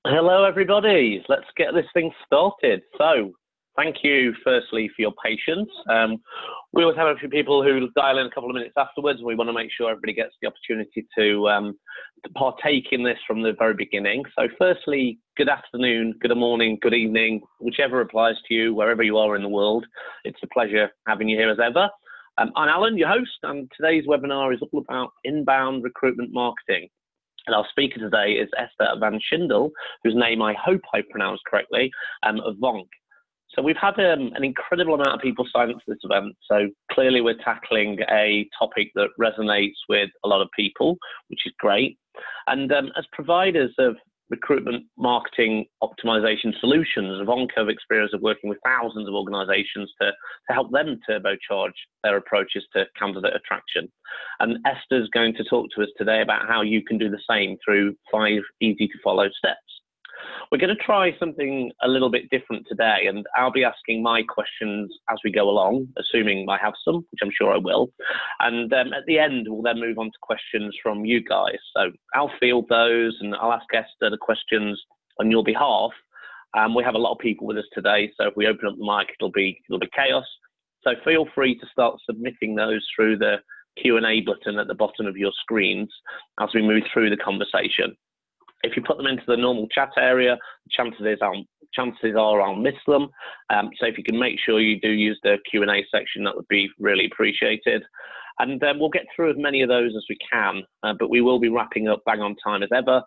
Hello, everybody. Let's get this thing started. So, thank you, firstly, for your patience. We always have a few people who dial in a couple of minutes afterwards. We want to make sure everybody gets the opportunity to partake in this from the very beginning. So, firstly, good afternoon, good morning, good evening, whichever applies to you, wherever you are in the world. It's a pleasure having you here as ever. I'm Alan, your host, and today's webinar is all about inbound recruitment marketing. And our speaker today is Esther van Schijndel, whose name I hope I pronounced correctly, of VONQ. So we've had an incredible amount of people sign up to this event. So clearly we're tackling a topic that resonates with a lot of people, which is great. And as providers of recruitment marketing optimization solutions, VONQ have experience of working with thousands of organizations to help them turbocharge their approaches to candidate attraction. And Esther's going to talk to us today about how you can do the same through 5 easy to follow steps. We're going to try something a little bit different today, and I'll be asking my questions as we go along, assuming I have some, which I'm sure I will. And at the end, we'll then move on to questions from you guys. So I'll field those, and I'll ask Esther the questions on your behalf. We have a lot of people with us today, so if we open up the mic, it'll be chaos. So feel free to start submitting those through the Q&A button at the bottom of your screens as we move through the conversation. If you put them into the normal chat area, chances are I'll miss them. So if you can make sure you do use the Q&A section, that would be really appreciated. And we'll get through as many of those as we can, but we will be wrapping up bang on time as ever.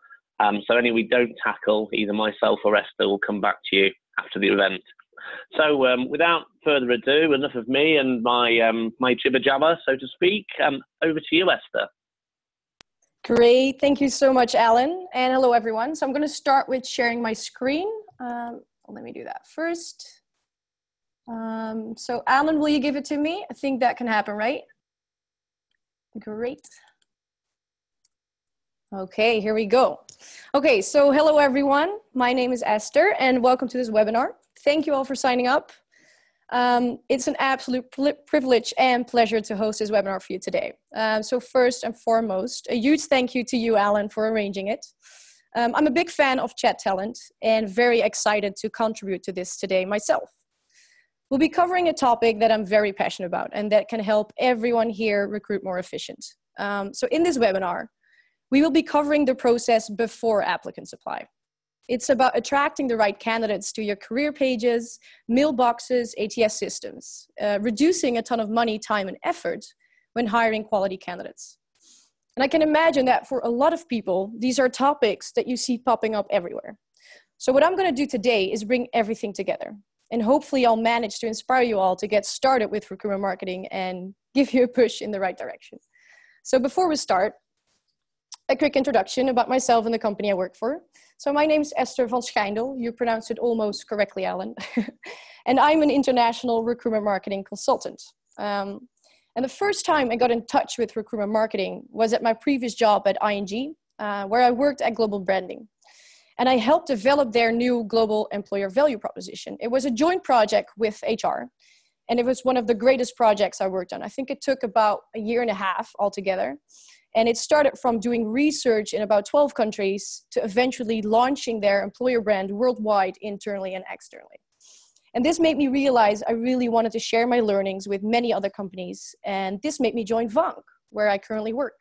So any we don't tackle, either myself or Esther will come back to you after the event. So without further ado, enough of me and my jibber jabber, so to speak. Over to you, Esther. Great, thank you so much, Alan, and hello everyone. So I'm going to start with sharing my screen. Let me do that first. So Alan, will you give it to me? I think that can happen, right? Great. Okay, here we go. Okay, so hello everyone. My name is Esther and welcome to this webinar. Thank you all for signing up. It's an absolute privilege and pleasure to host this webinar for you today. So first and foremost, a huge thank you to you, Alan, for arranging it. I'm a big fan of ChatTalent and very excited to contribute to this today myself. We'll be covering a topic that I'm very passionate about and that can help everyone here recruit more efficient. So in this webinar, we will be covering the process before applicants apply. It's about attracting the right candidates to your career pages, mailboxes, ATS systems, reducing a ton of money, time, and effort when hiring quality candidates. And I can imagine that for a lot of people, these are topics that you see popping up everywhere. So what I'm going to do today is bring everything together. And hopefully I'll manage to inspire you all to get started with recruitment marketing and give you a push in the right direction. So before we start, a quick introduction about myself and the company I work for. So my name is Esther van Schijndel. You pronounced it almost correctly, Alan. And I'm an international recruitment marketing consultant. And the first time I got in touch with recruitment marketing was at my previous job at ING, where I worked at global branding. And I helped develop their new global employer value proposition. It was a joint project with HR. And it was one of the greatest projects I worked on. I think it took about 1.5 years altogether. And it started from doing research in about 12 countries to eventually launching their employer brand worldwide, internally and externally. And this made me realize I really wanted to share my learnings with many other companies. And this made me join VONQ, where I currently work.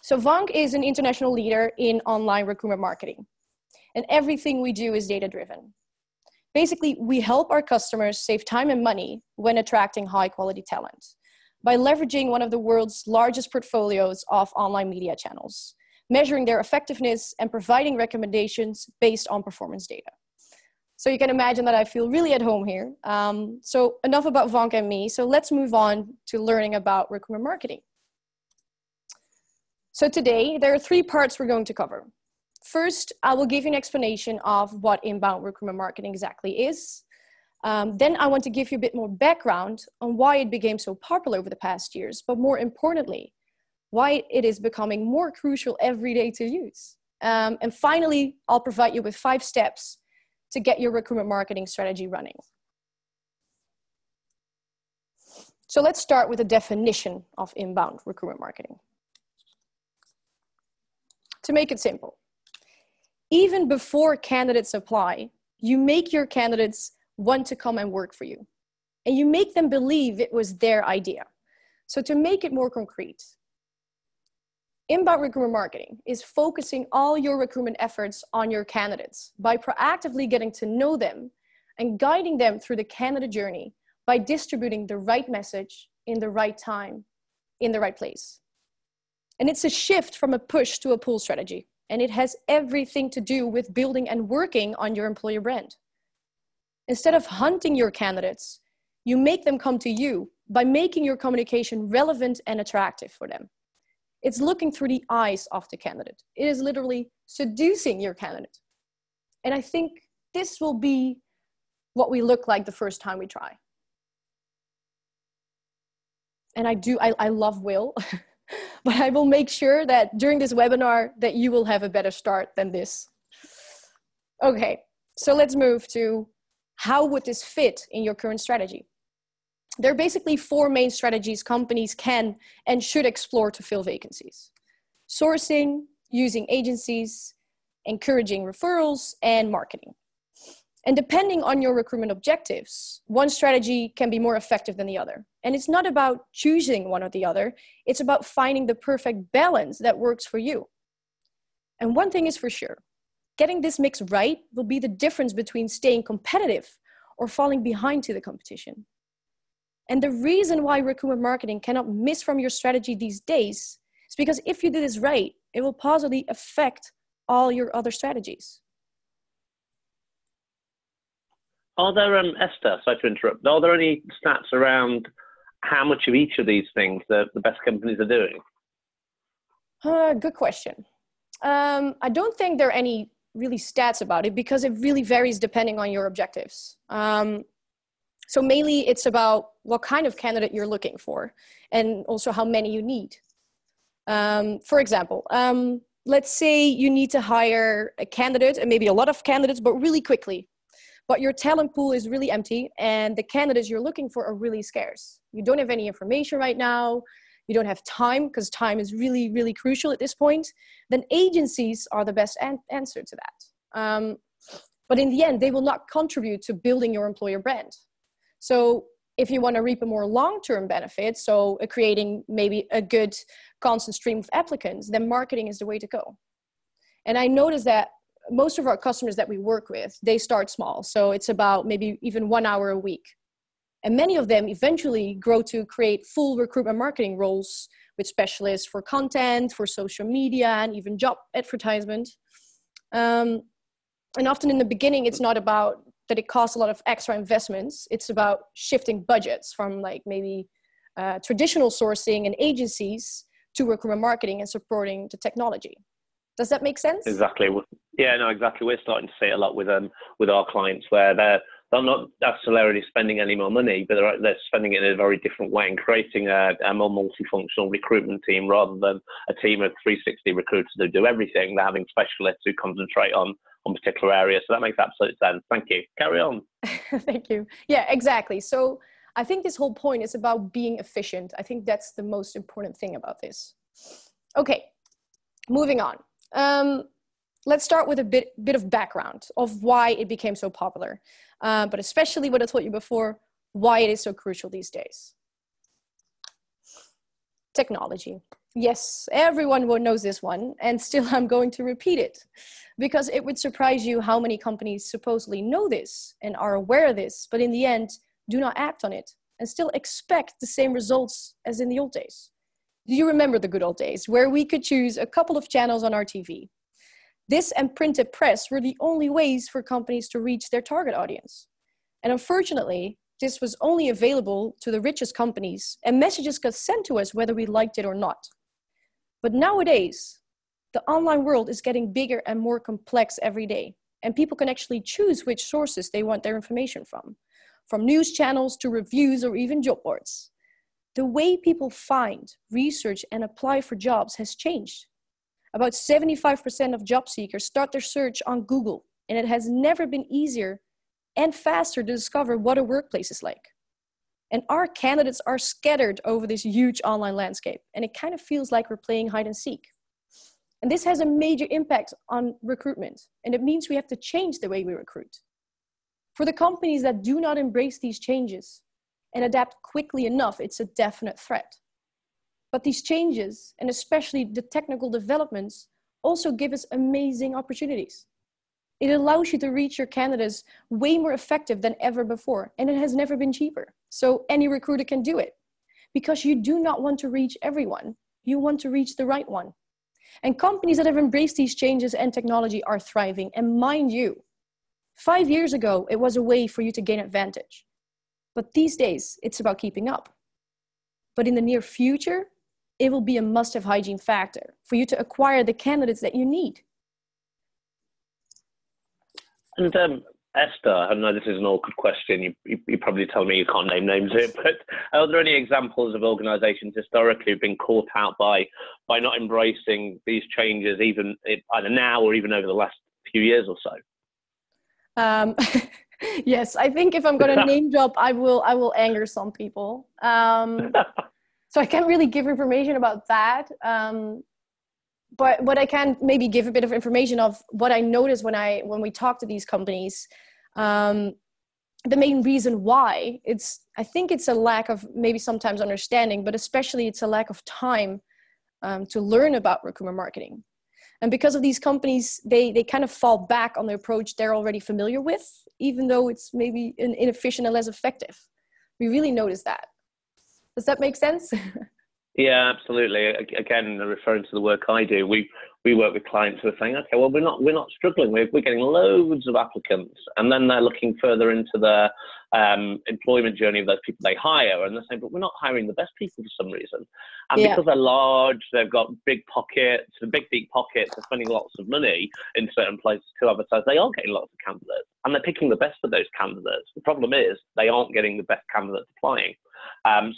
So VONQ is an international leader in online recruitment marketing. And everything we do is data-driven. Basically, we help our customers save time and money when attracting high-quality talent by leveraging one of the world's largest portfolios of online media channels, measuring their effectiveness and providing recommendations based on performance data. So you can imagine that I feel really at home here. So enough about VONQ and me. So let's move on to learning about recruitment marketing. So today, there are 3 parts we're going to cover. First, I will give you an explanation of what inbound recruitment marketing exactly is. Then I want to give you a bit more background on why it became so popular over the past years, but more importantly, why it is becoming more crucial every day to use. And finally, I'll provide you with 5 steps to get your recruitment marketing strategy running. So let's start with a definition of inbound recruitment marketing. To make it simple, Even before candidates apply, you make your candidates want to come and work for you. And you make them believe it was their idea. So to make it more concrete, inbound recruitment marketing is focusing all your recruitment efforts on your candidates by proactively getting to know them and guiding them through the candidate journey by distributing the right message in the right time, in the right place. And it's a shift from a push to a pull strategy. And it has everything to do with building and working on your employer brand. Instead of hunting your candidates, you make them come to you by making your communication relevant and attractive for them. It's looking through the eyes of the candidate. It is literally seducing your candidate. And I think this will be what we look like the first time we try. And I love Will, but I will make sure that during this webinar that you will have a better start than this. Okay, so let's move to how would this fit in your current strategy? There are basically 4 main strategies companies can and should explore to fill vacancies: sourcing, using agencies, encouraging referrals, and marketing. And depending on your recruitment objectives, one strategy can be more effective than the other. And it's not about choosing one or the other, it's about finding the perfect balance that works for you. And one thing is for sure, getting this mix right will be the difference between staying competitive or falling behind to the competition. And the reason why recruitment marketing cannot miss from your strategy these days is because if you do this right, it will positively affect all your other strategies. Are there, Esther, sorry to interrupt, are there any stats around how much of each of these things the best companies are doing? Good question. I don't think there are any really stats about it because it really varies depending on your objectives. So mainly it's about what kind of candidate you're looking for and also how many you need. For example, let's say you need to hire a candidate and maybe a lot of candidates, but really quickly. But your talent pool is really empty and the candidates you're looking for are really scarce. You don't have any information right now. You don't have time because time is really, really crucial at this point. Then agencies are the best answer to that. But in the end, they will not contribute to building your employer brand. So if you want to reap a more long-term benefit, so creating maybe a good constant stream of applicants, then marketing is the way to go. And I noticed that most of our customers that we work with, they start small. So it's about maybe even 1 hour a week. And many of them eventually grow to create full recruitment marketing roles with specialists for content, for social media, and even job advertisement. And often in the beginning, it's not about that it costs a lot of extra investments. It's about shifting budgets from like maybe traditional sourcing and agencies to recruitment marketing and supporting the technology. Does that make sense? Exactly. Yeah, no, exactly. We're starting to see it a lot with our clients where they're not necessarily spending any more money, but they're spending it in a very different way and creating a more multifunctional recruitment team rather than a team of 360 recruiters who do everything. They're having specialists who concentrate on particular areas. So that makes absolute sense. Thank you. Carry on. Thank you. Yeah, exactly. So I think this whole point is about being efficient. I think that's the most important thing about this. Okay, moving on. Let's start with a bit of background of why it became so popular, but especially what I told you before, why it is so crucial these days. Technology. Yes, everyone knows this one, and still I'm going to repeat it because it would surprise you how many companies supposedly know this and are aware of this, but in the end do not act on it and still expect the same results as in the old days. Do you remember the good old days where we could choose a couple of channels on our TV? This and printed press were the only ways for companies to reach their target audience. And unfortunately, this was only available to the richest companies and messages got sent to us whether we liked it or not. But nowadays, the online world is getting bigger and more complex every day. And people can actually choose which sources they want their information from news channels to reviews or even job boards. The way people find, research, and apply for jobs has changed. About 75% of job seekers start their search on Google, and it has never been easier and faster to discover what a workplace is like. And our candidates are scattered over this huge online landscape, and it kind of feels like we're playing hide and seek. And this has a major impact on recruitment. And it means we have to change the way we recruit. For the companies that do not embrace these changes and adapt quickly enough, it's a definite threat. But these changes, and especially the technical developments, also give us amazing opportunities. It allows you to reach your candidates way more effective than ever before, and it has never been cheaper. So any recruiter can do it, because you do not want to reach everyone. You want to reach the right one. And companies that have embraced these changes and technology are thriving. And mind you, 5 years ago, it was a way for you to gain advantage. But these days, it's about keeping up. But in the near future, it will be a must-have hygiene factor for you to acquire the candidates that you need. And Esther, I know this is an awkward question. You probably tell me you can't name names here, but are there any examples of organisations historically who've been caught out by not embracing these changes, even either now or even over the last few years or so? Yes, I think if I'm going to name drop, I will anger some people. So I can't really give information about that. But I can maybe give a bit of information of what I noticed when we talk to these companies. The main reason why I think it's a lack of maybe sometimes understanding, but especially it's a lack of time to learn about recruitment marketing. And because of these companies, they kind of fall back on the approach they're already familiar with, even though it's maybe inefficient and less effective. We really notice that. Does that make sense? Yeah, absolutely. Again, referring to the work I do, we work with clients who are saying, okay, well, we're not struggling. We're getting loads of applicants, and then they're looking further into the employment journey of those people they hire, and they're saying, but we're not hiring the best people for some reason. And because they're large, they've got big pockets, big deep pockets, they're spending lots of money in certain places to advertise. They are getting lots of candidates, and they're picking the best of those candidates. The problem is they aren't getting the best candidates applying.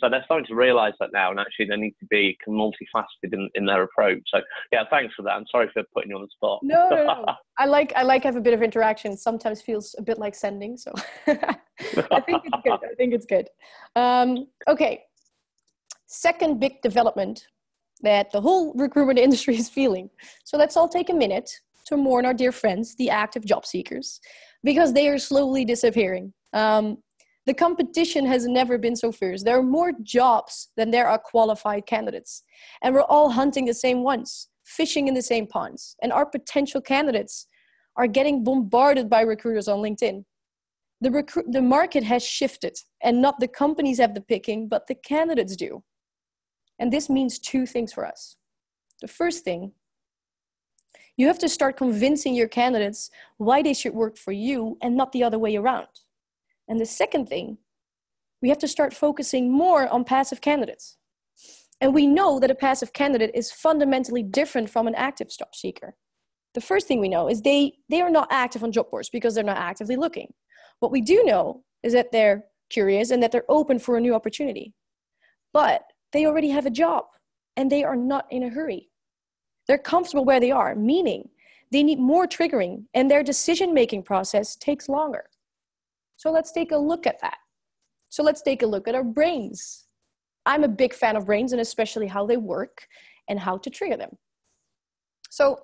So they're starting to realise that now, and actually they need to be multifaceted in their approach. So yeah, thanks for that. I'm sorry for putting you on the spot. No. I like have a bit of interaction. It sometimes feels a bit like sending. So I think it's good. Okay. Second big development that the whole recruitment industry is feeling. So let's all take a minute to mourn our dear friends, the active job seekers, because they are slowly disappearing. The competition has never been so fierce. There are more jobs than there are qualified candidates. And we're all hunting the same ones, fishing in the same ponds. And our potential candidates are getting bombarded by recruiters on LinkedIn. The market has shifted, and not the companies have the picking, but the candidates do. And this means two things for us. The first thing, you have to start convincing your candidates why they should work for you and not the other way around. And the second thing, we have to start focusing more on passive candidates. And we know that a passive candidate is fundamentally different from an active job seeker. The first thing we know is they are not active on job boards because they're not actively looking. What we do know is that they're curious and that they're open for a new opportunity. But they already have a job and they are not in a hurry. They're comfortable where they are, meaning they need more triggering and their decision-making process takes longer. So let's take a look at that. So let's take a look at our brains. I'm a big fan of brains and especially how they work and how to trigger them. So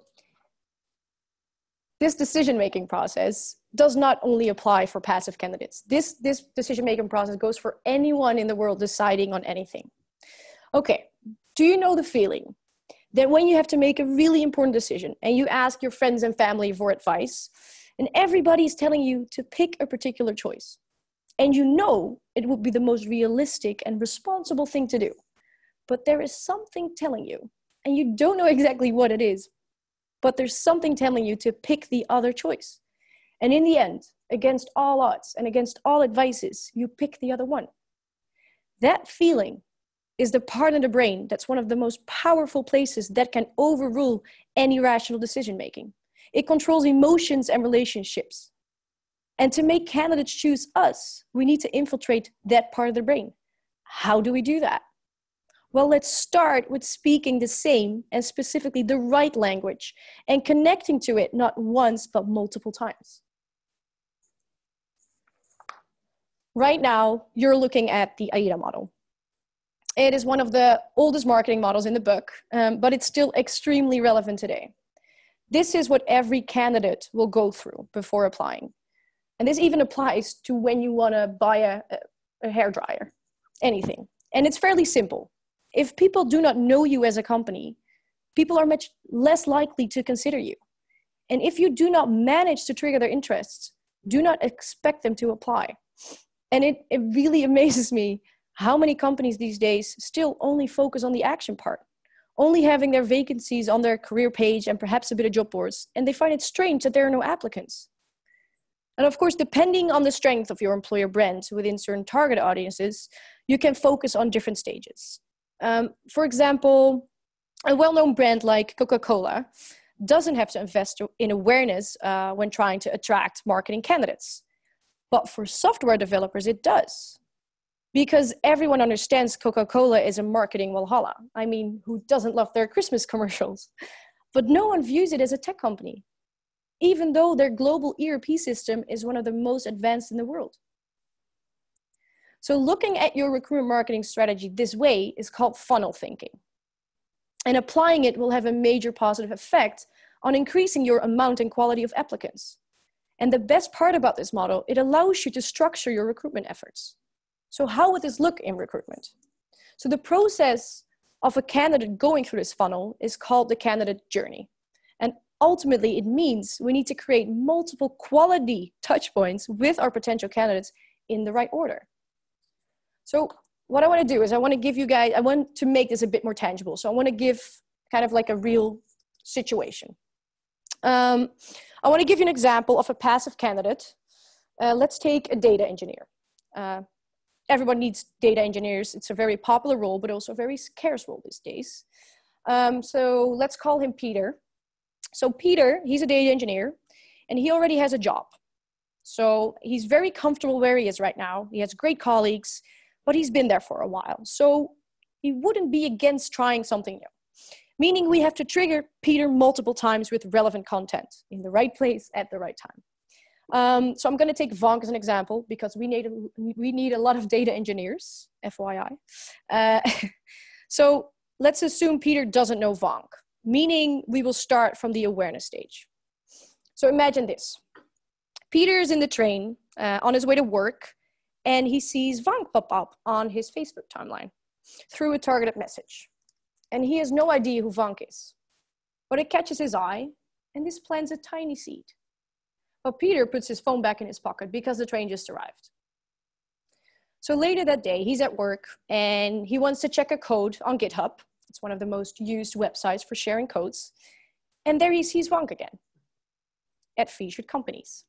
this decision-making process does not only apply for passive candidates. This decision-making process goes for anyone in the world deciding on anything. Okay, do you know the feeling that when you have to make a really important decision and you ask your friends and family for advice, and everybody's telling you to pick a particular choice, and you know it would be the most realistic and responsible thing to do, but there is something telling you, and you don't know exactly what it is, but there's something telling you to pick the other choice. And in the end, against all odds and against all advices, you pick the other one. That feeling is the part in the brain that's one of the most powerful places that can overrule any rational decision-making. It controls emotions and relationships. And to make candidates choose us, we need to infiltrate that part of the brain. How do we do that? Well, let's start with speaking the same and specifically the right language and connecting to it not once, but multiple times. Right now, you're looking at the AIDA model. It is one of the oldest marketing models in the book, but it's still extremely relevant today. This is what every candidate will go through before applying. And this even applies to when you want to buy a hairdryer, anything. And it's fairly simple. If people do not know you as a company, people are much less likely to consider you. And if you do not manage to trigger their interests, do not expect them to apply. And it really amazes me how many companies these days still only focus on the action part, only having their vacancies on their career page and perhaps a bit of job boards. And they find it strange that there are no applicants. And of course, depending on the strength of your employer brand within certain target audiences, you can focus on different stages. For example, a well-known brand like Coca-Cola doesn't have to invest in awareness when trying to attract marketing candidates. But for software developers, it does. Because everyone understands Coca-Cola is a marketing Valhalla. I mean, who doesn't love their Christmas commercials? But no one views it as a tech company, even though their global ERP system is one of the most advanced in the world. So looking at your recruitment marketing strategy this way is called funnel thinking. And applying it will have a major positive effect on increasing your amount and quality of applicants. And the best part about this model, it allows you to structure your recruitment efforts. So how would this look in recruitment? So the process of a candidate going through this funnel is called the candidate journey. And ultimately, it means we need to create multiple quality touch points with our potential candidates in the right order. So what I want to do is I want to make this a bit more tangible. So I want to give kind of like a real situation. I want to give you an example of a passive candidate. Let's take a data engineer. Everyone needs data engineers. It's a very popular role, but also a very scarce role these days. So let's call him Peter. So Peter, he's a data engineer, and he already has a job. So he's very comfortable where he is right now. He has great colleagues, but he's been there for a while. So he wouldn't be against trying something new. Meaning we have to trigger Peter multiple times with relevant content in the right place at the right time. So I'm going to take VONQ as an example because we need a lot of data engineers, FYI. So let's assume Peter doesn't know VONQ, meaning we will start from the awareness stage. So imagine this. Peter is in the train on his way to work, and he sees VONQ pop up on his Facebook timeline through a targeted message. And he has no idea who VONQ is. But it catches his eye, and this plants a tiny seed. But Peter puts his phone back in his pocket because the train just arrived. So later that day, he's at work, and he wants to check a code on GitHub. It's one of the most used websites for sharing codes. And there he sees VONQ again at featured companies.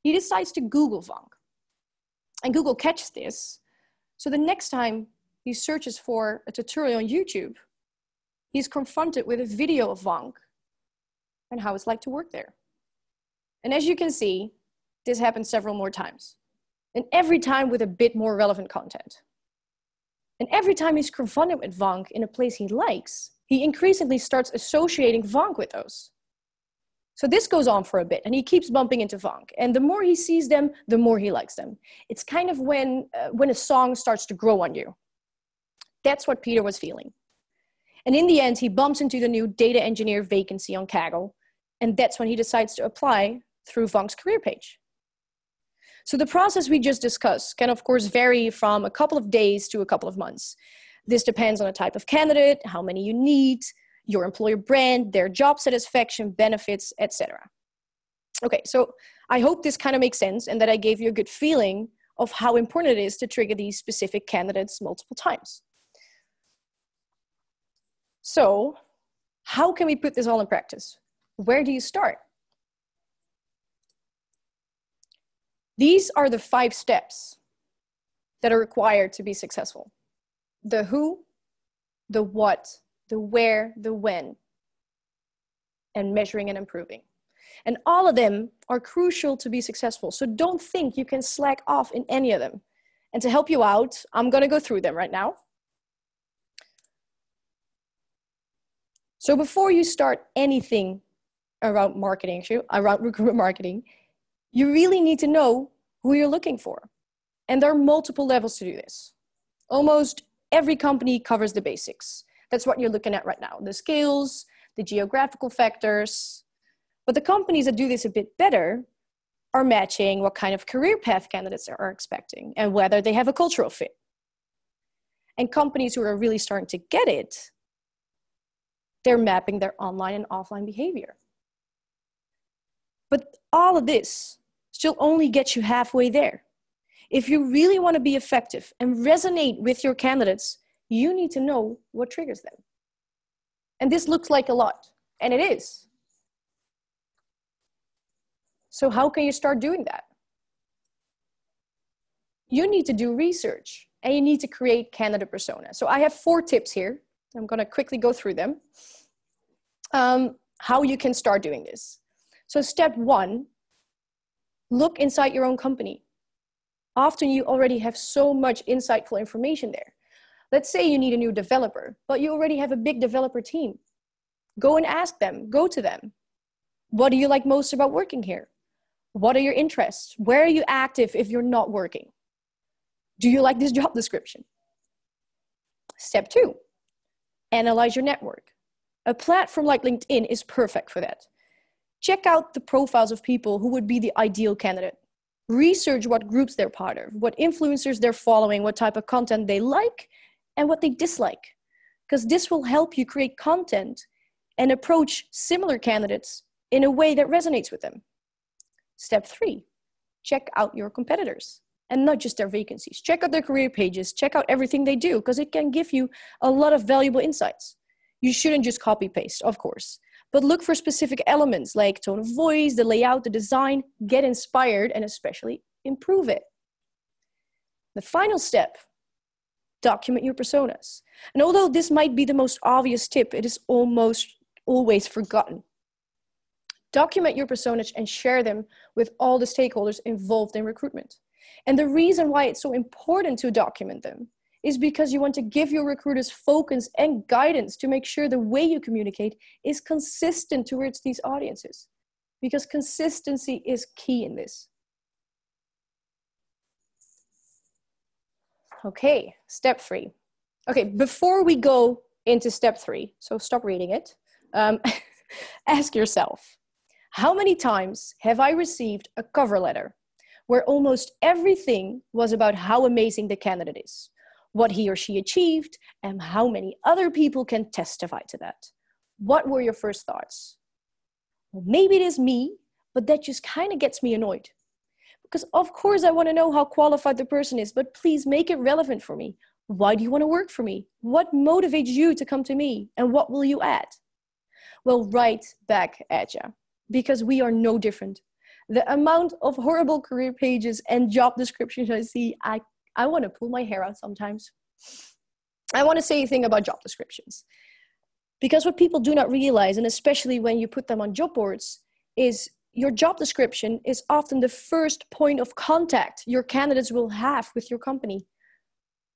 He decides to Google VONQ. And Google catches this. So the next time he searches for a tutorial on YouTube, he's confronted with a video of VONQ and how it's like to work there. And as you can see, this happens several more times. And every time with a bit more relevant content. And every time he's confronted with VONQ in a place he likes, he increasingly starts associating VONQ with those. So this goes on for a bit, and he keeps bumping into VONQ. And the more he sees them, the more he likes them. It's kind of when a song starts to grow on you. That's what Peter was feeling. And in the end, he bumps into the new data engineer vacancy on Kaggle. And that's when he decides to apply through VONQ's career page. So the process we just discussed can, of course, vary from a couple of days to a couple of months. This depends on the type of candidate, how many you need, your employer brand, their job satisfaction, benefits, etc. Okay, so I hope this kind of makes sense and that I gave you a good feeling of how important it is to trigger these specific candidates multiple times. So how can we put this all in practice? Where do you start? These are the 5 steps that are required to be successful. The who, the what, the where, the when, and measuring and improving. And all of them are crucial to be successful. So don't think you can slack off in any of them. And to help you out, I'm going to go through them right now. So before you start anything around marketing, around recruitment marketing, you really need to know who you're looking for. And there are multiple levels to do this. Almost every company covers the basics. That's what you're looking at right now, the skills, the geographical factors. But the companies that do this a bit better are matching what kind of career path candidates are expecting and whether they have a cultural fit. And companies who are really starting to get it, they're mapping their online and offline behavior. But all of this still only gets you halfway there. If you really want to be effective and resonate with your candidates, you need to know what triggers them. And this looks like a lot, and it is. So how can you start doing that? You need to do research, and you need to create candidate persona. So I have 4 tips here. I'm going to quickly go through them. How you can start doing this. So step 1, look inside your own company. Often you already have so much insightful information there. Let's say you need a new developer, but you already have a big developer team. Go and ask them, go to them. What do you like most about working here? What are your interests? Where are you active if you're not working? Do you like this job description? Step 2, analyze your network. A platform like LinkedIn is perfect for that. Check out the profiles of people who would be the ideal candidate. Research what groups they're part of, what influencers they're following, what type of content they like, and what they dislike. Because this will help you create content and approach similar candidates in a way that resonates with them. Step 3, check out your competitors and not just their vacancies. Check out their career pages, check out everything they do, because it can give you a lot of valuable insights. You shouldn't just copy paste, of course, but look for specific elements like tone of voice, the layout, the design, get inspired and especially improve it. The final step, document your personas. And although this might be the most obvious tip, it is almost always forgotten. Document your personas and share them with all the stakeholders involved in recruitment. And the reason why it's so important to document them is because you want to give your recruiters focus and guidance to make sure the way you communicate is consistent towards these audiences. Because consistency is key in this. Okay, step 3. Okay, before we go into step 3, so stop reading it, ask yourself, how many times have I received a cover letter where almost everything was about how amazing the candidate is, what he or she achieved, and how many other people can testify to that? What were your first thoughts? Well, maybe it is me, but that just kind of gets me annoyed. Because of course I want to know how qualified the person is, but please make it relevant for me. Why do you want to work for me? What motivates you to come to me? And what will you add? Well, right back at you, because we are no different. The amount of horrible career pages and job descriptions I see, I want to pull my hair out sometimes. I want to say a thing about job descriptions. Because what people do not realize, and especially when you put them on job boards, is your job description is often the first point of contact your candidates will have with your company.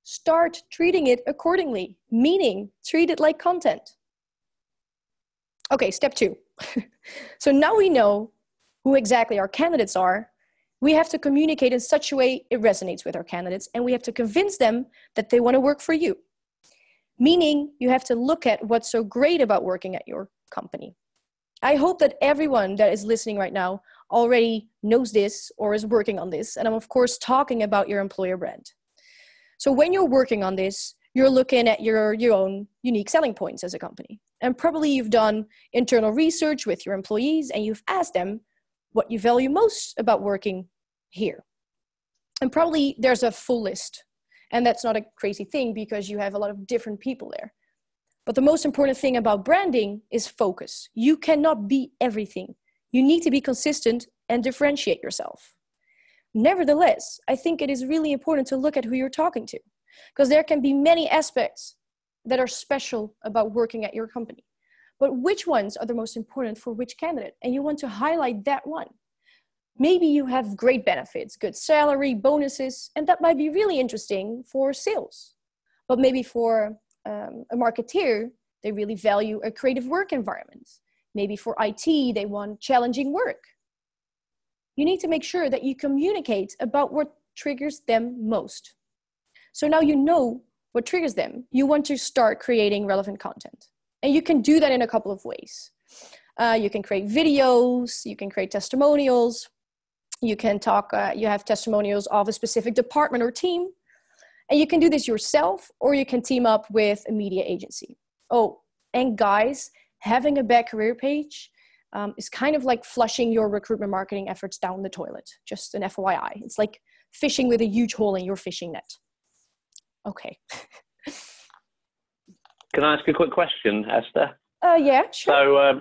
Start treating it accordingly, meaning treat it like content. Okay, step 2. So now we know who exactly our candidates are. We have to communicate in such a way it resonates with our candidates, and we have to convince them that they want to work for you. Meaning you have to look at what's so great about working at your company. I hope that everyone that is listening right now already knows this or is working on this. And I'm of course talking about your employer brand. So when you're working on this, you're looking at your own unique selling points as a company. And probably you've done internal research with your employees and you've asked them what you value most about working here. And probably there's a full list. And that's not a crazy thing because you have a lot of different people there. But the most important thing about branding is focus. You cannot be everything. You need to be consistent and differentiate yourself. Nevertheless, I think it is really important to look at who you're talking to, because there can be many aspects that are special about working at your company. But which ones are the most important for which candidate? And you want to highlight that one. Maybe you have great benefits, good salary, bonuses, and that might be really interesting for sales. But maybe for a marketeer, they really value a creative work environment. Maybe for IT, they want challenging work. You need to make sure that you communicate about what triggers them most. So now you know what triggers them. You want to start creating relevant content. And you can do that in a couple of ways. You can create videos, you can create testimonials, you can talk, you have testimonials of a specific department or team. And you can do this yourself, or you can team up with a media agency. Oh, and guys, having a bad career page is kind of like flushing your recruitment marketing efforts down the toilet. Just an FYI. It's like fishing with a huge hole in your fishing net. Okay. Can I ask a quick question, Esther? Yeah, sure. So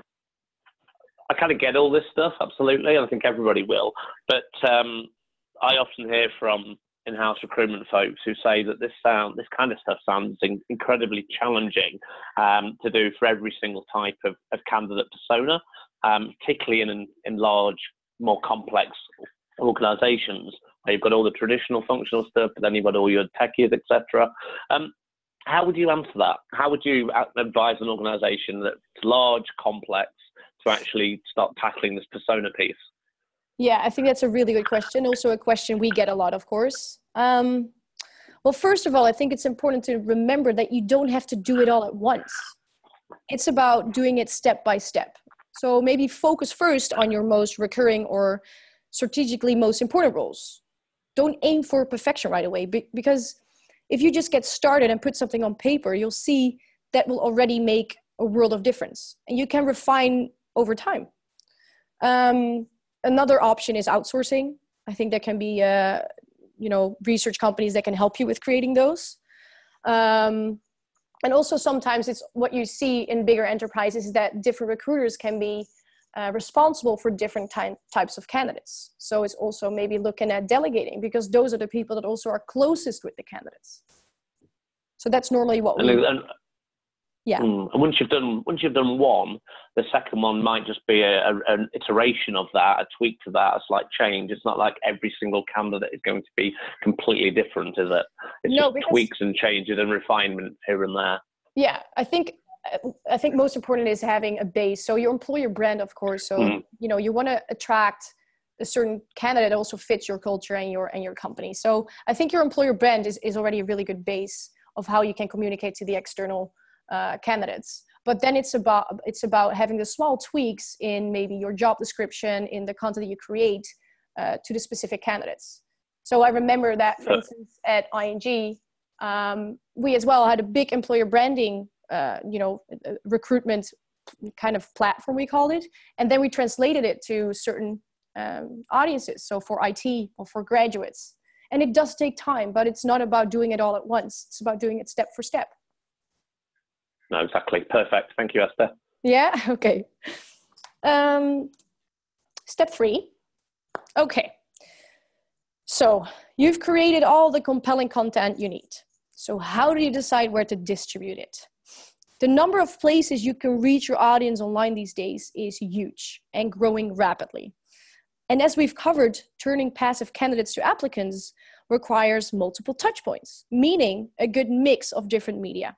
I kind of get all this stuff, absolutely, and I think everybody will. But I often hear from in-house recruitment folks who say that this kind of stuff sounds incredibly challenging to do for every single type of candidate persona, particularly in large, more complex organisations where you've got all the traditional functional stuff, but then you've got all your techies, etc. How would you answer that? How would you advise an organisation that's large, complex, to actually start tackling this persona piece? Yeah, I think that's a really good question. Also a question we get a lot, of course. Well, first of all, I think it's important to remember that you don't have to do it all at once. It's about doing it step by step. So maybe focus first on your most recurring or strategically most important roles. Don't aim for perfection right away, because if you just get started and put something on paper, you'll see that will already make a world of difference. And you can refine over time. Another option is outsourcing. I think there can be, research companies that can help you with creating those. And also sometimes it's what you see in bigger enterprises is that different recruiters can be responsible for different types of candidates. So it's also maybe looking at delegating, because those are the people that also are closest with the candidates. So that's normally what we do. Yeah. And once you've done one, the second one might just be an iteration of that, a tweak to that, a slight change. It's not like every single candidate is going to be completely different, is it? It's just tweaks and changes and refinement here and there. Yeah, I think most important is having a base. So your employer brand, of course. So you want to attract a certain candidate that also fits your culture and your company. So I think your employer brand is already a really good base of how you can communicate to the external candidates. But then it's about having the small tweaks in maybe your job description, in the content that you create to the specific candidates. So I remember that, for instance, at ING, we as well had a big employer branding, recruitment kind of platform, we called it. And then we translated it to certain audiences. So for IT or for graduates. And it does take time, but it's not about doing it all at once. It's about doing it step for step. No, exactly. Perfect. Thank you, Esther. Yeah. Okay. Step 3. Okay. So you've created all the compelling content you need. So how do you decide where to distribute it? The number of places you can reach your audience online these days is huge and growing rapidly. And as we've covered, turning passive candidates to applicants requires multiple touch points, meaning a good mix of different media.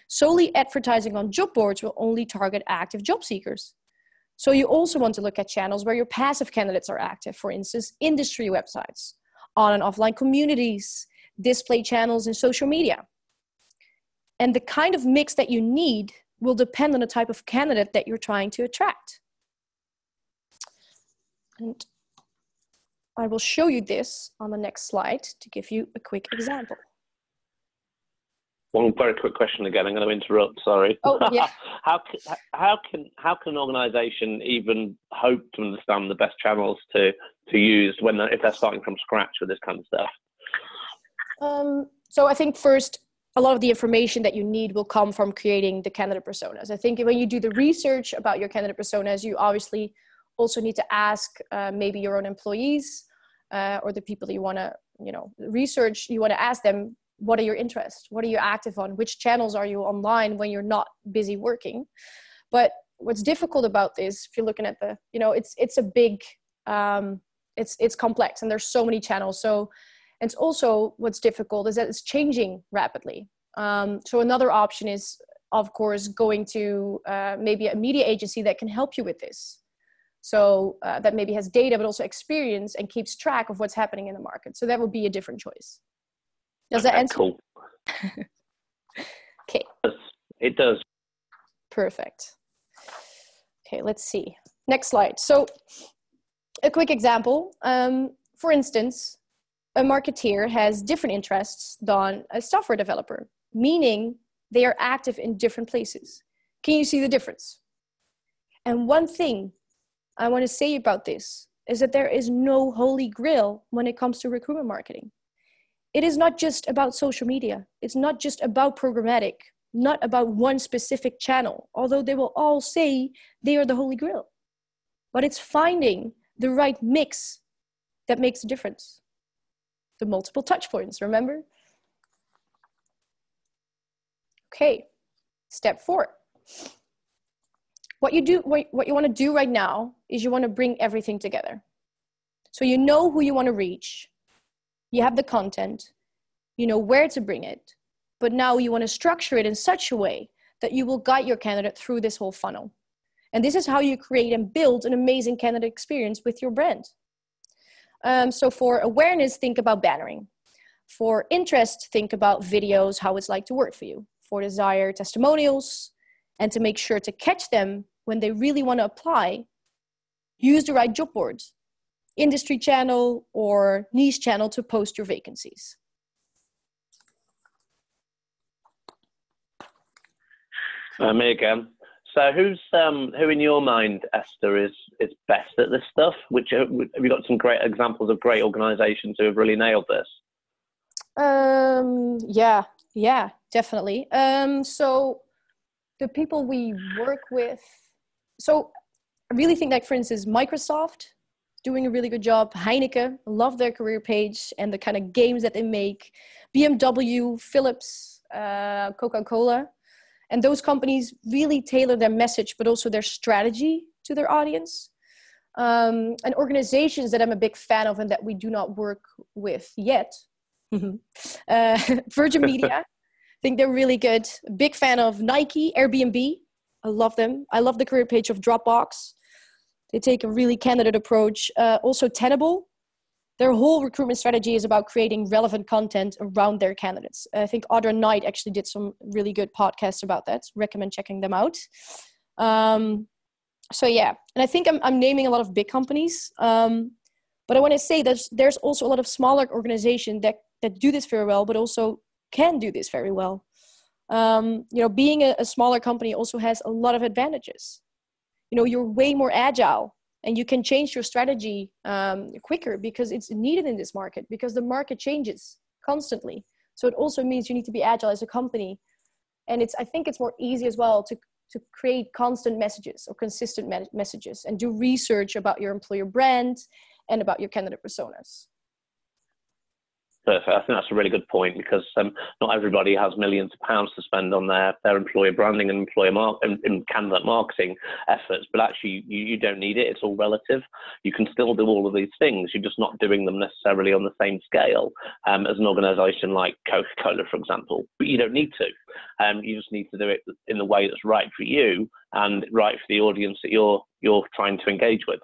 Solely advertising on job boards will only target active job seekers. So you also want to look at channels where your passive candidates are active, for instance, industry websites, on and offline communities, display channels, and social media. And the kind of mix that you need will depend on the type of candidate that you're trying to attract. And I will show you this on the next slide to give you a quick example. One very quick question again. I'm going to interrupt. Sorry. Oh, yeah. How can an organisation even hope to understand the best channels to use if they're starting from scratch with this kind of stuff? So I think first, a lot of the information that you need will come from creating the candidate personas. I think when you do the research about your candidate personas, you obviously also need to ask maybe your own employees or the people that you want to research. You want to ask them, what are your interests? What are you active on? Which channels are you online when you're not busy working? But what's difficult about this, if you're looking at the, it's a big, it's complex and there's so many channels. So it's also what's difficult is that it's changing rapidly. So another option is, of course, going to maybe a media agency that can help you with this. So that maybe has data, but also experience and keeps track of what's happening in the market. So that would be a different choice. Does that answer? Cool. Okay. It does. Perfect. Okay, let's see. Next slide. So a quick example. For instance, a marketeer has different interests than a software developer, meaning they are active in different places. Can you see the difference? And one thing I want to say about this is that there is no holy grail when it comes to recruitment marketing. It is not just about social media. It's not just about programmatic, not about one specific channel, although they will all say they are the holy grail. But it's finding the right mix that makes a difference. The multiple touch points, remember? Okay, step 4. What you want to do right now is you want to bring everything together. So you know who you want to reach. You have the content. You know where to bring it. But now you want to structure it in such a way that you will guide your candidate through this whole funnel. And this is how you create and build an amazing candidate experience with your brand. So for awareness, think about bannering. For interest, think about videos, how it's like to work for you. For desire, testimonials. And to make sure to catch them when they really want to apply, use the right job boards, industry channel or niche channel to post your vacancies. Me again. So who in your mind, Esther, is best at this stuff? Have you got some great examples of great organizations who have really nailed this? Yeah, definitely. So the people we work with, so I really think like, for instance, Microsoft doing a really good job. Heineken, love their career page and the kind of games that they make. BMW, Philips, Coca-Cola. And those companies really tailor their message, but also their strategy to their audience. And organizations that I'm a big fan of and that we do not work with yet. Virgin Media, I think they're really good. Big fan of Nike, Airbnb. I love them. I love the career page of Dropbox. They take a really candidate approach. Also Tenable. Their whole recruitment strategy is about creating relevant content around their candidates. I think Audra Knight actually did some really good podcasts about that. Recommend checking them out. So yeah, and I think I'm naming a lot of big companies. But I want to say that there's also a lot of smaller organizations that do this very well, but also can do this very well. Being a smaller company also has a lot of advantages. You're way more agile. And you can change your strategy quicker because it's needed in this market, because the market changes constantly. So it also means you need to be agile as a company. And I think it's more easy as well to create constant messages or consistent messages and do research about your employer brand and about your candidate personas. Perfect. I think that's a really good point because not everybody has millions of pounds to spend on their employer branding and and candidate marketing efforts, but actually you don't need it. It's all relative. You can still do all of these things. You're just not doing them necessarily on the same scale as an organisation like Coca-Cola, for example. But you don't need to. You just need to do it in the way that's right for you and right for the audience that you're trying to engage with.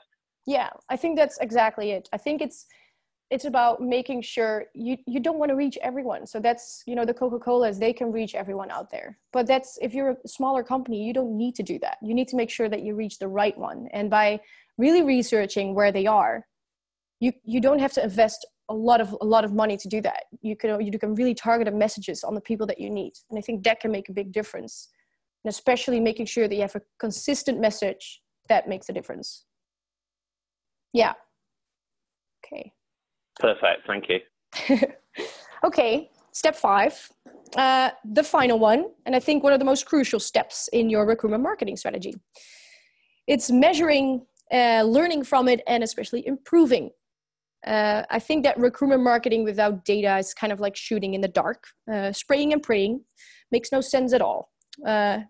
Yeah, I think that's exactly it. I think it's about making sure you don't want to reach everyone. So that's, the Coca-Colas, they can reach everyone out there. But if you're a smaller company, you don't need to do that. You need to make sure that you reach the right one. And by really researching where they are, you don't have to invest a lot of money to do that. You can really target the messages on the people that you need. And I think that can make a big difference. And especially making sure that you have a consistent message that makes a difference. Yeah. Okay. Perfect. Thank you. Okay. Step 5, the final one. And I think one of the most crucial steps in your recruitment marketing strategy. It's measuring, learning from it, and especially improving. I think that recruitment marketing without data is kind of like shooting in the dark. Spraying and praying makes no sense at all.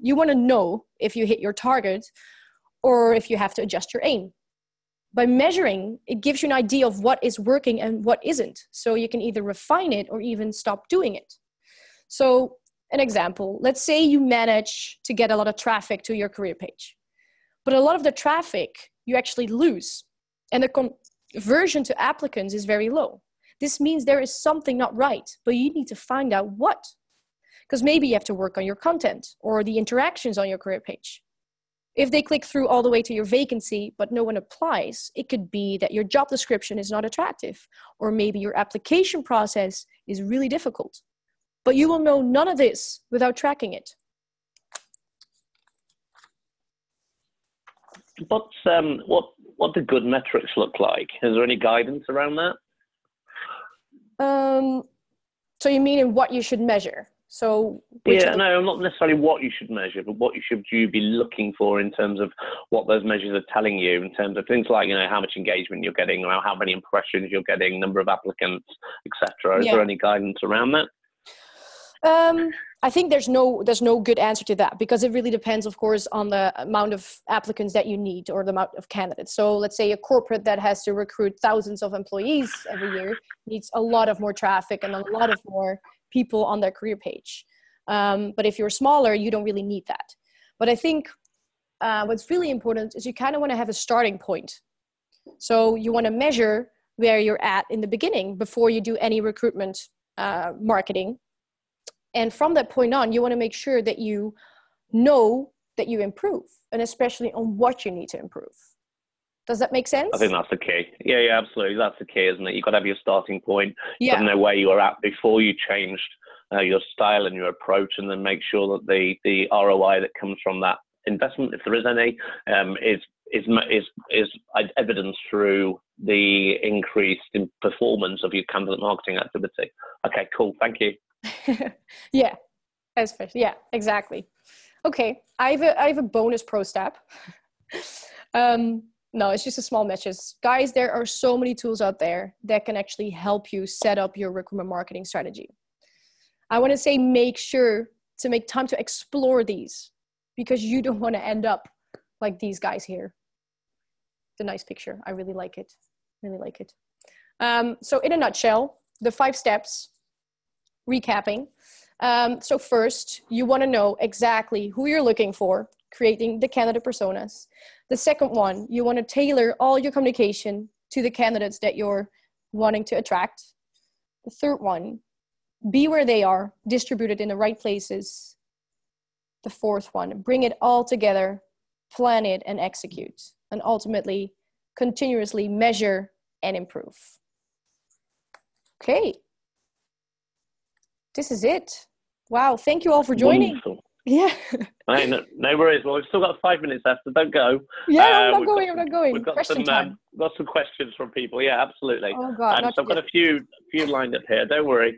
You want to know if you hit your target or if you have to adjust your aim. By measuring, it gives you an idea of what is working and what isn't. So you can either refine it or even stop doing it. So an example, let's say you manage to get a lot of traffic to your career page, but a lot of the traffic you actually lose and the conversion to applicants is very low. this means there is something not right, but you need to find out what. Because maybe you have to work on your content or the interactions on your career page. If they click through all the way to your vacancy, but no one applies, it could be that your job description is not attractive, or maybe your application process is really difficult. But you will know none of this without tracking it. What do good metrics look like? Is there any guidance around that? So you mean in what you should measure? So no, not necessarily what you should measure, but what should you be looking for in terms of what those measures are telling you, in terms of things like, you know, how much engagement you're getting, or how many impressions you're getting, number of applicants, etc. Is there any guidance around that? I think there's no good answer to that, because it really depends, of course, on the amount of applicants that you need or the amount of candidates. So let's say a corporate that has to recruit thousands of employees every year needs a lot of more traffic and a lot of more people on their career page. But if you're smaller, you don't really need that. But I think what's really important is you kind of want to have a starting point. So you want to measure where you're at in the beginning before you do any recruitment marketing. And from that point on, you want to make sure that you know that you improve, and especially on what you need to improve. Does that make sense? I think that's the key. Yeah, absolutely. That's the key, isn't it? You've got to have your starting point. Yeah. You've got to know where you were at before you changed your style and your approach, and then make sure that the ROI that comes from that investment, if there is any, is evidenced through the increase in performance of your candidate marketing activity. Okay, cool. Thank you. Yeah, especially, yeah, exactly. Okay, I have a bonus pro step. No, it's just a small message. Guys, there are so many tools out there that can actually help you set up your recruitment marketing strategy. I want to say make sure to make time to explore these, because you don't want to end up like these guys here. The nice picture. I really like it. Really like it. So in a nutshell, the 5 steps. Recapping. So first, you want to know exactly who you're looking for, creating the candidate personas. The second one, you want to tailor all your communication to the candidates that you're wanting to attract. The third one, be where they are, distribute it in the right places. The fourth one, bring it all together, plan it and execute. And ultimately, continuously measure and improve. Okay. This is it. Wow. Thank you all for joining. Wonderful. Yeah. No worries. Well, we've still got 5 minutes left, so don't go. Yeah, I'm not going. We've got Question time. We've got some questions from people. Yeah, absolutely. Oh, God. So I've got a few lined up here. Don't worry.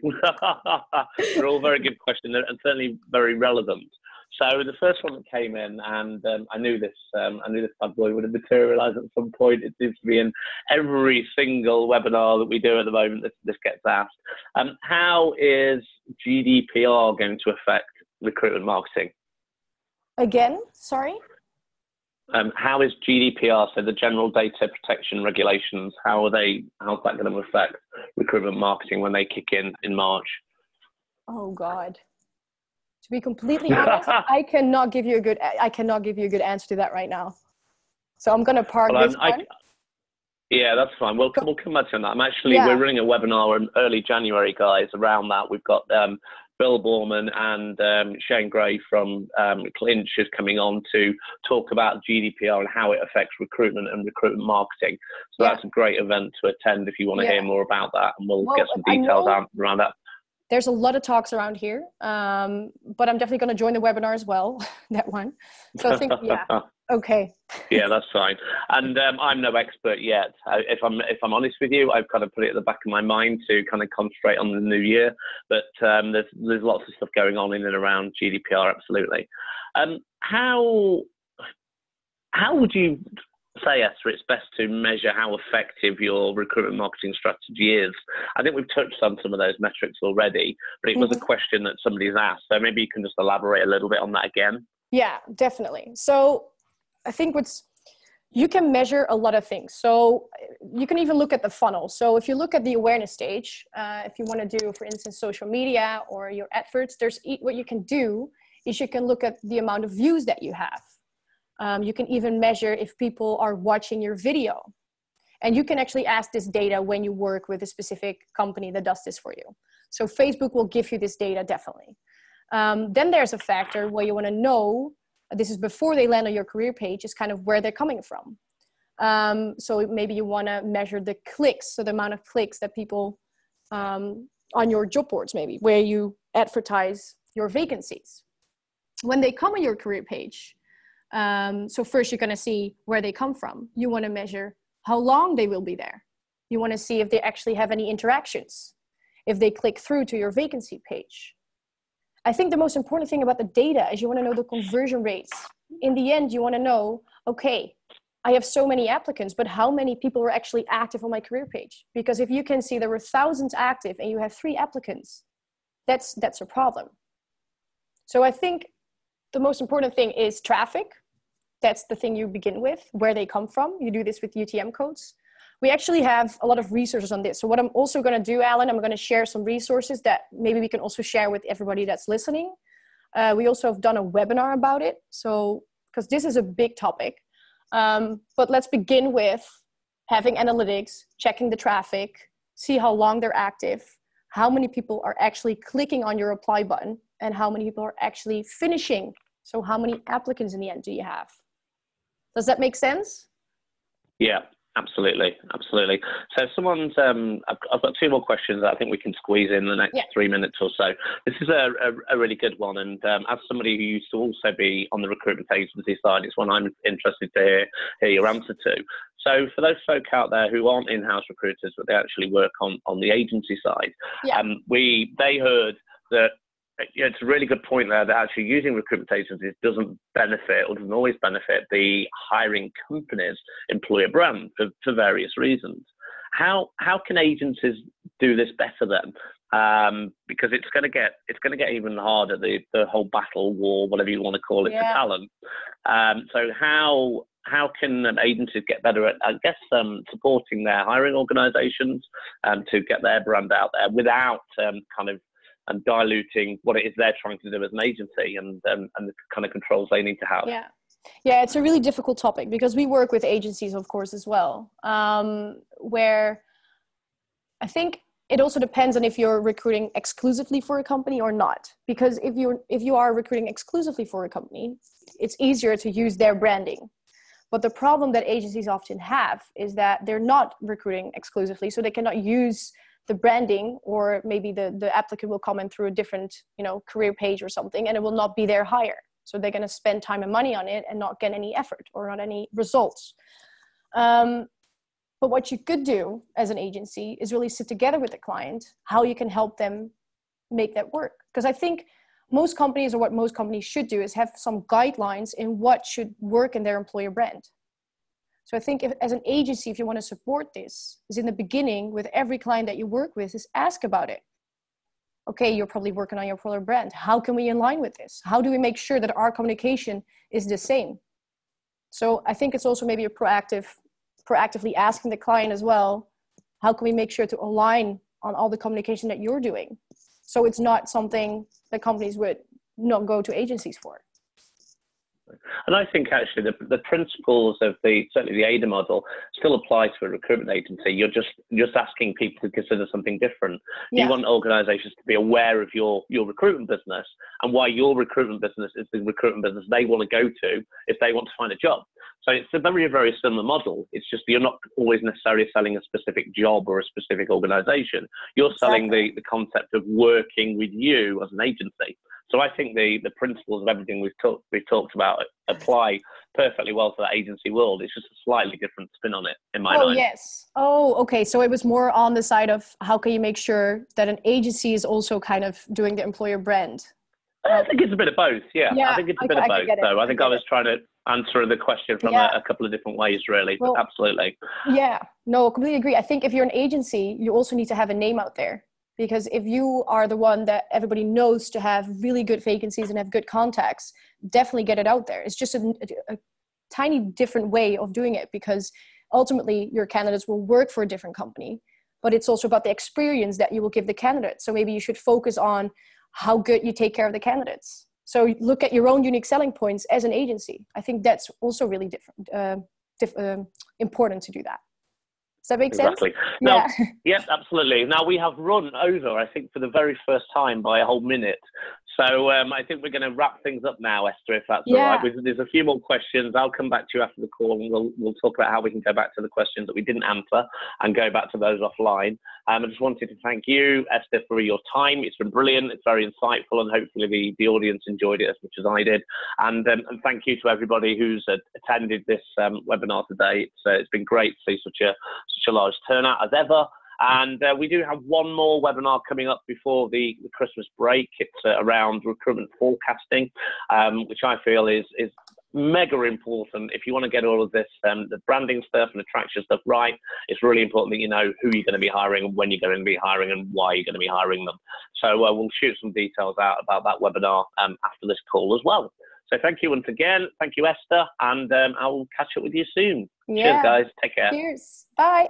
They're all very good questions and certainly very relevant. So the first one that came in, and I knew this bad boy would have materialised at some point. It seems to be in every single webinar that we do at the moment. This gets asked. How is GDPR going to affect recruitment marketing? Again, sorry? How is GDPR, so the General Data Protection Regulations, how's that going to affect recruitment marketing when they kick in March? Oh, God. To be completely honest, I cannot give you a good answer to that right now. So I'm going to park this one. Yeah, that's fine. We'll come back to that. We're running a webinar in early January, guys, around that. We've got Bill Borman and Shane Gray from Clinch is coming on to talk about GDPR and how it affects recruitment and recruitment marketing. So that's a great event to attend if you want to hear more about that, and we'll get some details out around that. There's a lot of talks around here, but I'm definitely going to join the webinar as well, that one. So I think, okay. Yeah, that's fine. And I'm no expert yet. If I'm honest with you, I've kind of put it at the back of my mind to kind of concentrate on the new year. But there's lots of stuff going on in and around GDPR, absolutely. How would you say, Esther, it's best to measure how effective your recruitment marketing strategy is? I think we've touched on some of those metrics already, but it was a question that somebody's asked. So maybe you can just elaborate a little bit on that again. Yeah, definitely. So I think you can measure a lot of things. So you can even look at the funnel. So if you look at the awareness stage, if you want to do, for instance, social media or your adverts, what you can do is you can look at the amount of views that you have. You can even measure if people are watching your video. And you can actually ask this data when you work with a specific company that does this for you. So Facebook will give you this data, definitely. Then there's a factor where you want to know, this is before they land on your career page, is kind of where they're coming from. So maybe you want to measure the clicks, so the amount of clicks that people on your job boards, maybe, where you advertise your vacancies. When they come on your career page, so first you're going to see where they come from. You want to measure how long they will be there. You want to see if they actually have any interactions, if they click through to your vacancy page. I think the most important thing about the data is you want to know the conversion rates. In the end, you want to know, okay, I have so many applicants, but how many people are actually active on my career page? Because if you can see there were thousands active and you have 3 applicants, that's a problem. So I think the most important thing is traffic. That's the thing you begin with, where they come from. You do this with UTM codes. We actually have a lot of resources on this. So what I'm also going to do, Alan, I'm going to share some resources that maybe we can also share with everybody that's listening. We also have done a webinar about it. So, because this is a big topic. But let's begin with having analytics, checking the traffic, see how long they're active, how many people are actually clicking on your apply button, and how many people are actually finishing. So how many applicants in the end do you have? Does that make sense? Yeah, absolutely. Absolutely. So someone's, I've got 2 more questions that I think we can squeeze in the next 3 minutes or so. This is a really good one. And as somebody who used to also be on the recruitment agency side, it's one I'm interested to hear your answer to. So for those folk out there who aren't in-house recruiters, but they actually work on the agency side, they heard that, it's a really good point there, that actually using recruitment agencies doesn't benefit, or doesn't always benefit, the hiring company's employer brand for various reasons. How can agencies do this better then? Because it's going to get even harder, the whole battle war, whatever you want to call it, for talent. So how can agencies get better at, I guess, supporting their hiring organisations to get their brand out there without and diluting what it is they're trying to do as an agency and the kind of controls they need to have? Yeah, it's a really difficult topic because we work with agencies, of course, as well, where I think it also depends on if you're recruiting exclusively for a company or not. Because if you are recruiting exclusively for a company, it's easier to use their branding. But the problem that agencies often have is that they're not recruiting exclusively, so they cannot use the branding, or maybe the applicant will come in through a different, career page or something, and it will not be their hire. So they're going to spend time and money on it and not get any effort or not any results. But what you could do as an agency is really sit together with the client, how you can help them make that work. Because I think most companies, or what most companies should do, is have some guidelines in what should work in their employer brand. So I think as an agency, if you want to support this, is in the beginning with every client that you work with, is ask about it. Okay, you're probably working on your employer brand. How can we align with this? How do we make sure that our communication is the same? So I think it's also maybe proactively asking the client as well, how can we make sure to align on all the communication that you're doing? So it's not something that companies would not go to agencies for. And I think actually the principles of certainly the AIDA model still apply to a recruitment agency. You're just asking people to consider something different. You want organisations to be aware of your recruitment business and why your recruitment business is the recruitment business they want to go to if they want to find a job. So it's a very, very similar model. It's just you're not always necessarily selling a specific job or a specific organisation. You're selling the concept of working with you as an agency. So I think the principles of everything we've talked about apply perfectly well to that agency world. It's just a slightly different spin on it in my mind. Oh, yes. Oh, okay. So it was more on the side of how can you make sure that an agency is also kind of doing the employer brand? I think it's a bit of both. Yeah, I think it's a bit of both. So I think I was trying to answer the question from a couple of different ways, really. But absolutely. Yeah, no, completely agree. I think if you're an agency, you also need to have a name out there. Because if you are the one that everybody knows to have really good vacancies and have good contacts, definitely get it out there. It's just a tiny different way of doing it, because ultimately your candidates will work for a different company, but it's also about the experience that you will give the candidate. So maybe you should focus on how good you take care of the candidates. So look at your own unique selling points as an agency. I think that's also really important to do that. Does that make sense? Exactly. Now, Yeah. yes, absolutely. Now, we have run over, I think, for the very first time by a whole minute. So I think we're going to wrap things up now, Esther, if that's all right. Yeah. There's a few more questions. I'll come back to you after the call, and we'll talk about how we can go back to the questions that we didn't answer and go back to those offline. I just wanted to thank you, Esther, for your time. It's been brilliant. It's very insightful, and hopefully the audience enjoyed it as much as I did. And thank you to everybody who's attended this webinar today. It's been great to see such a large turnout as ever. And we do have one more webinar coming up before the Christmas break. It's around recruitment forecasting, which I feel is mega important. If you want to get all of this, the branding stuff and attraction stuff right, it's really important that you know who you're going to be hiring and when you're going to be hiring and why you're going to be hiring them. So we'll shoot some details out about that webinar after this call as well. So thank you once again. Thank you, Esther, and I will catch up with you soon. Yeah. Cheers, guys. Take care. Cheers. Bye.